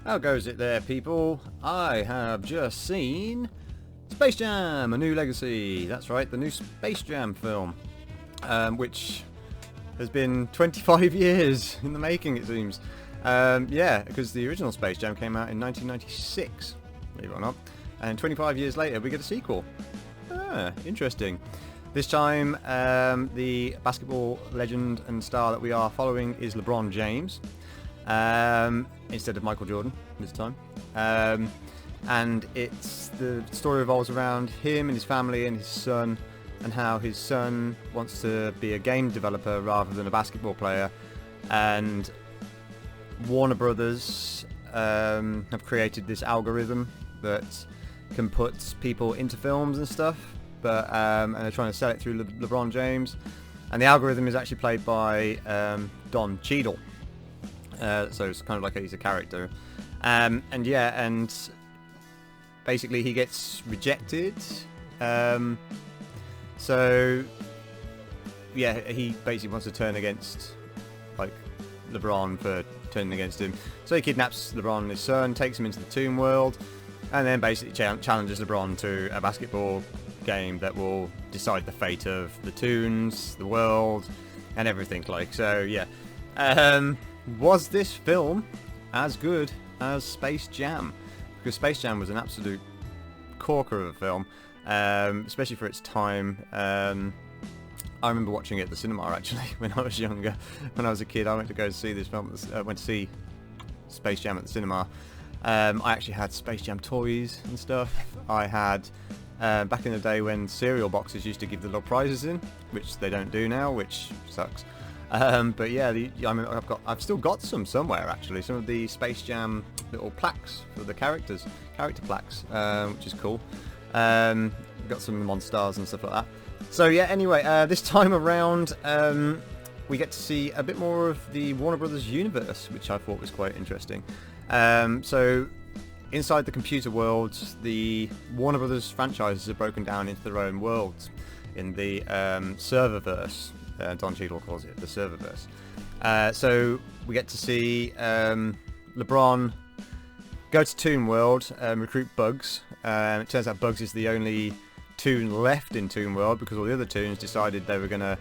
How goes it there, people? I have just seen Space Jam: A New Legacy. That's right, the new Space Jam film, which has been 25 years in the making, it seems. Yeah, because the original Space Jam came out in 1996, believe it or not, and 25 years later we get a sequel. Interesting. This time, the basketball legend and star that we are following is LeBron James, instead of Michael Jordan this time. And the story revolves around him and his family and his son, and how his son wants to be a game developer rather than a basketball player. And Warner Brothers have created this algorithm that can put people into films and stuff, but and they're trying to sell it through LeBron James. And the algorithm is actually played by Don Cheadle, so it's kind of like he's a character. And basically he gets rejected. So yeah, he basically wants to turn against like LeBron for turning against him. So he kidnaps LeBron and his son, takes him into the Toon World, and then basically challenges LeBron to a basketball game that will decide the fate of the Toons, the world, and everything like. So yeah, was this film as good as Space Jam? Because Space Jam was an absolute corker of a film, especially for its time. I remember watching it at the cinema actually when I was younger. When I was a kid, I went to go see this film. Went to see Space Jam at the cinema. I actually had Space Jam toys and stuff. I had back in the day when cereal boxes used to give the little prizes in, which they don't do now, which sucks. But yeah, I've still got some somewhere actually. Some of the Space Jam little plaques for the character plaques, which is cool. Got some Monstars and stuff like that. So yeah, anyway, this time around we get to see a bit more of the Warner Brothers universe, which I thought was quite interesting. So inside the computer world, the Warner Brothers franchises are broken down into their own worlds in the serververse. Don Cheadle calls it the serververse. So we get to see LeBron go to Toon World, recruit Bugs. It turns out Bugs is the only Toon left in Toon World, because all the other Toons decided they were going to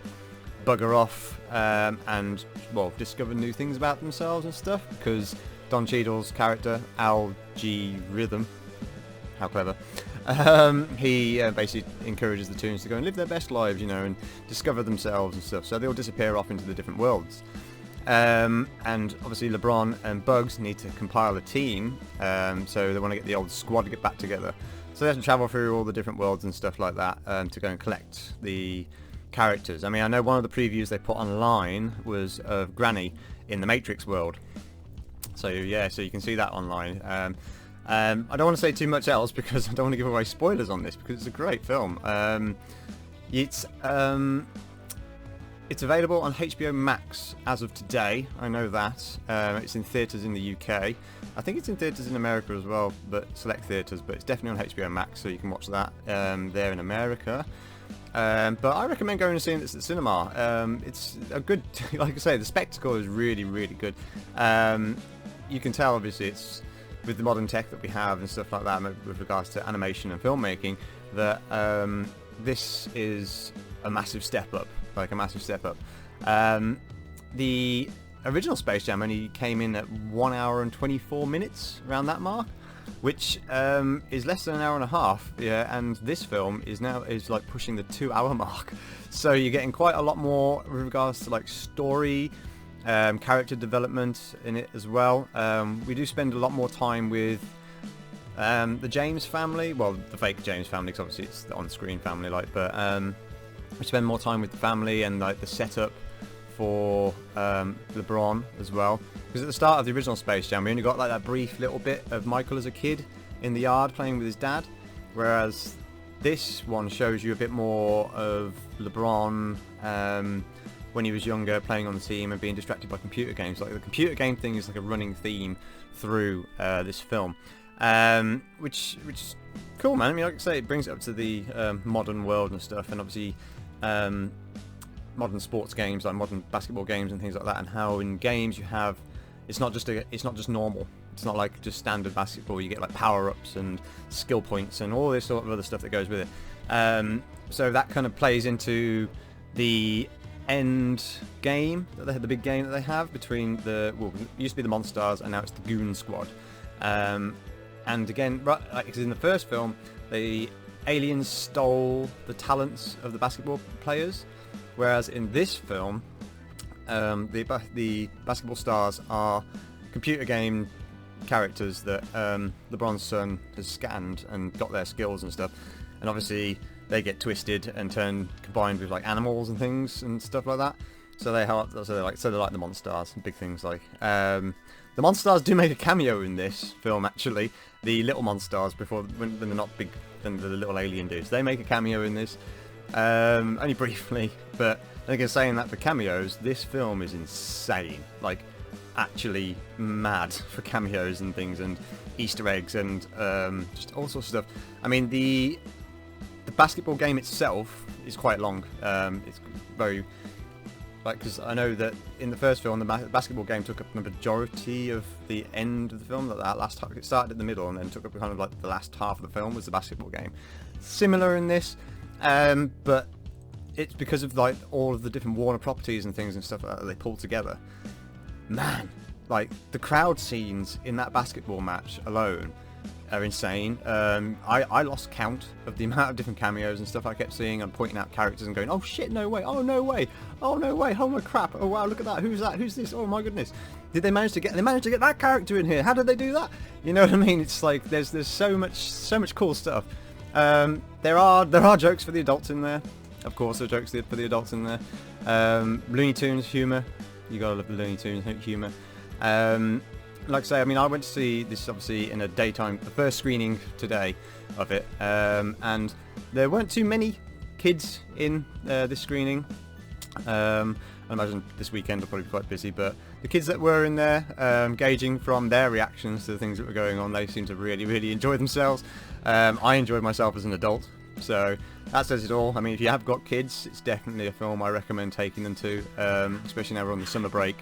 bugger off and, well, discover new things about themselves and stuff, because Don Cheadle's character, Al G. Rhythm, how clever, he basically encourages the Toons to go and live their best lives, you know, and discover themselves and stuff, so they all disappear off into the different worlds. And obviously LeBron and Bugs need to compile a team, so they want to get the old squad to get back together. So they have to travel through all the different worlds and stuff like that to go and collect the characters. I mean, I know one of the previews they put online was of Granny in the Matrix world. So yeah, so you can see that online. I don't want to say too much else because I don't want to give away spoilers on this, because it's a great film. It's available on HBO Max as of today, I know that. It's in theatres in the UK. I think it's in theatres in America as well, but select theatres, but it's definitely on HBO Max, so you can watch that there in America. But I recommend going and seeing this at the cinema. It's a good, like I say, the spectacle is really, really good. You can tell, obviously, it's with the modern tech that we have and stuff like that with regards to animation and filmmaking, that this is a massive step up. Like a massive step up. The original Space Jam only came in at 1 hour and 24 minutes, around that mark, which is less than an hour and a half. Yeah, and this film is like pushing the 2 hour mark. So you're getting quite a lot more with regards to like story, character development in it as well. We do spend a lot more time with the James family, well, the fake James family, because obviously it's the on-screen family, like, but we spend more time with the family and like the setup for LeBron as well, because at the start of the original Space Jam we only got like that brief little bit of Michael as a kid in the yard playing with his dad, whereas this one shows you a bit more of LeBron when he was younger, playing on the team and being distracted by computer games. Like the computer game thing is like a running theme through this film, which is cool, man. I mean, like I say, it brings it up to the modern world and stuff, and obviously modern sports games, like modern basketball games and things like that, and how in games you have It's not just normal. It's not like just standard basketball. You get like power-ups and skill points and all this sort of other stuff that goes with it. So that kind of plays into the end game, the big game that they have between it used to be the Monstars and now it's the Goon Squad. And again, right, like in the first film, the aliens stole the talents of the basketball players, whereas in this film, the basketball stars are computer game characters that LeBron's son has scanned and got their skills and stuff, and obviously they get twisted and combined with like animals and things and stuff like that. So they're like the Monstars and big things like. The Monstars do make a cameo in this film actually. The little Monstars when they're not big than the little alien dudes. They make a cameo in this, only briefly. But again, saying that for cameos, this film is insane. Like actually mad for cameos and things and Easter eggs and just all sorts of stuff. I mean the basketball game itself is quite long. It's very because I know that in the first film the basketball game took up the majority of the end of the film. That last half, it started at the middle and then took up kind of like the last half of the film was the basketball game. Similar in this, but it's because of like all of the different Warner properties and things and stuff that they pulled together. Man, like the crowd scenes in that basketball match alone are insane. I lost count of the amount of different cameos and stuff I kept seeing and pointing out characters and going, oh shit, no way, oh no way, oh no way, oh my crap, oh wow, look at that, who's that, who's this, oh my goodness, they managed to get that character in here, how did they do that? You know what I mean? It's like there's so much cool stuff. There are jokes for the adults in there, of course there are jokes for the adults in there. Looney Tunes humour, you gotta love the Looney Tunes humour. Like I say, I mean, I went to see this obviously in a daytime, the first screening today of it, and there weren't too many kids in this screening. I imagine this weekend will probably be quite busy, but the kids that were in there, gauging from their reactions to the things that were going on, they seemed to really enjoy themselves. I enjoyed myself as an adult, so that says it all. I mean, if you have got kids, it's definitely a film I recommend taking them to, especially now we're on the summer break.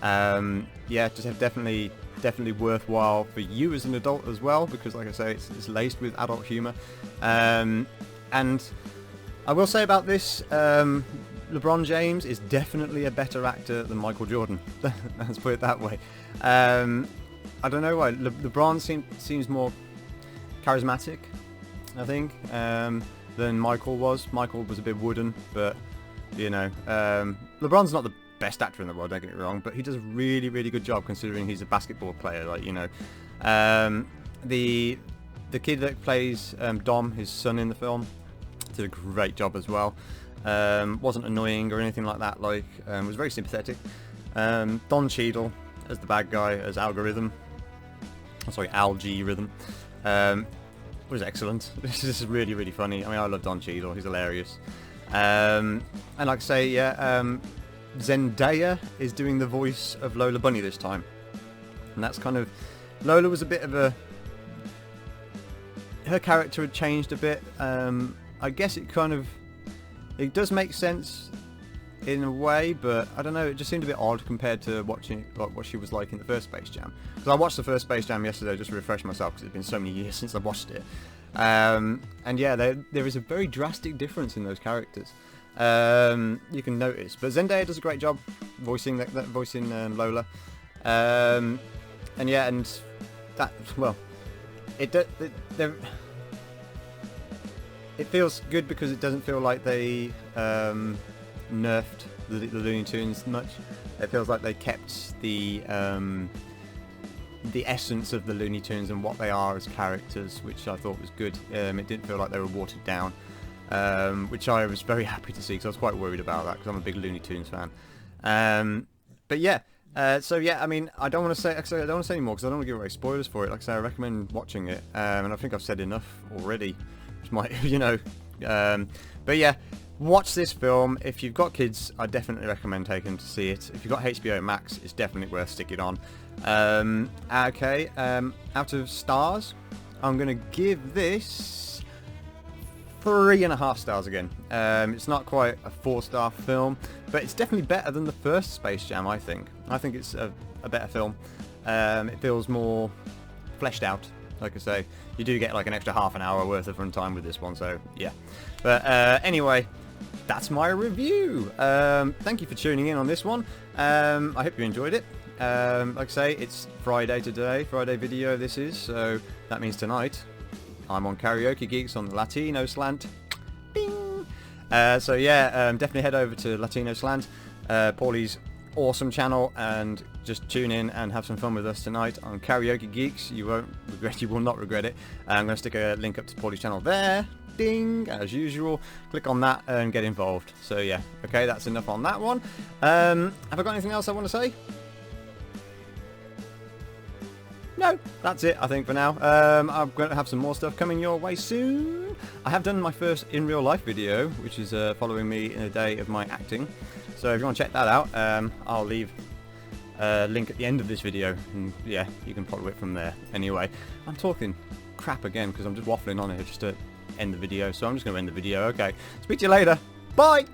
Yeah, just definitely worthwhile for you as an adult as well, because like I say, it's laced with adult humour. And I will say about this, LeBron James is definitely a better actor than Michael Jordan. Let's put it that way. I don't know why. LeBron seems more charismatic, I think, than Michael was. Michael was a bit wooden, but you know, LeBron's not the best actor in the world, don't get me wrong, but he does a really good job considering he's a basketball player. Like, you know, the kid that plays Dom, his son in the film, did a great job as well. Wasn't annoying or anything like that. Like, was very sympathetic. Don Cheadle as the bad guy, as Algorithm, Algorithm, was excellent. This is really funny. I mean, I love Don Cheadle. He's hilarious. And like I say, yeah, Zendaya is doing the voice of Lola Bunny this time, and that's kind of, Lola was a bit of a, her character had changed a bit. I guess it does make sense in a way, but I don't know, it just seemed a bit odd compared to watching what she was like in the first Space Jam. Because I watched the first Space Jam yesterday just to refresh myself, because it's been so many years since I watched it. And yeah, there is a very drastic difference in those characters. You can notice, but Zendaya does a great job voicing Lola. And yeah, and that, well, it feels good because it doesn't feel like they nerfed the Looney Tunes much. It feels like they kept the essence of the Looney Tunes and what they are as characters, which I thought was good. It didn't feel like they were watered down, which I was very happy to see, because I was quite worried about that, because I'm a big Looney Tunes fan. But yeah, so yeah, I mean, I don't want to say any more because I don't want to give away spoilers for it. Like I say, I recommend watching it, and I think I've said enough already, which might, you know, but yeah, watch this film. If you've got kids, I definitely recommend taking them to see it. If you've got HBO Max, it's definitely worth sticking on. Okay, out of stars, I'm going to give this 3.5 stars again. It's not quite a 4-star film, but it's definitely better than the first Space Jam, I think. I think it's a better film. It feels more fleshed out, like I say. You do get like an extra half an hour worth of runtime with this one, so yeah. But anyway, that's my review. Thank you for tuning in on this one. I hope you enjoyed it. Like I say, it's Friday today, Friday video this is, so that means tonight I'm on Karaoke Geeks on the Latino Slant. Bing! So yeah, definitely head over to Latino Slant, Paulie's awesome channel, and just tune in and have some fun with us tonight on Karaoke Geeks. You won't regret, you will not regret it. I'm going to stick a link up to Paulie's channel there. Ding! As usual, click on that and get involved. So yeah, okay, that's enough on that one. Have I got anything else I want to say? No, that's it, I think, for now. I'm going to have some more stuff coming your way soon. I have done my first in real life video, which is following me in a day of my acting. So if you want to check that out, I'll leave a link at the end of this video. And yeah, you can follow it from there. Anyway, I'm talking crap again because I'm just waffling on here just to end the video. So I'm just going to end the video. Okay, speak to you later. Bye!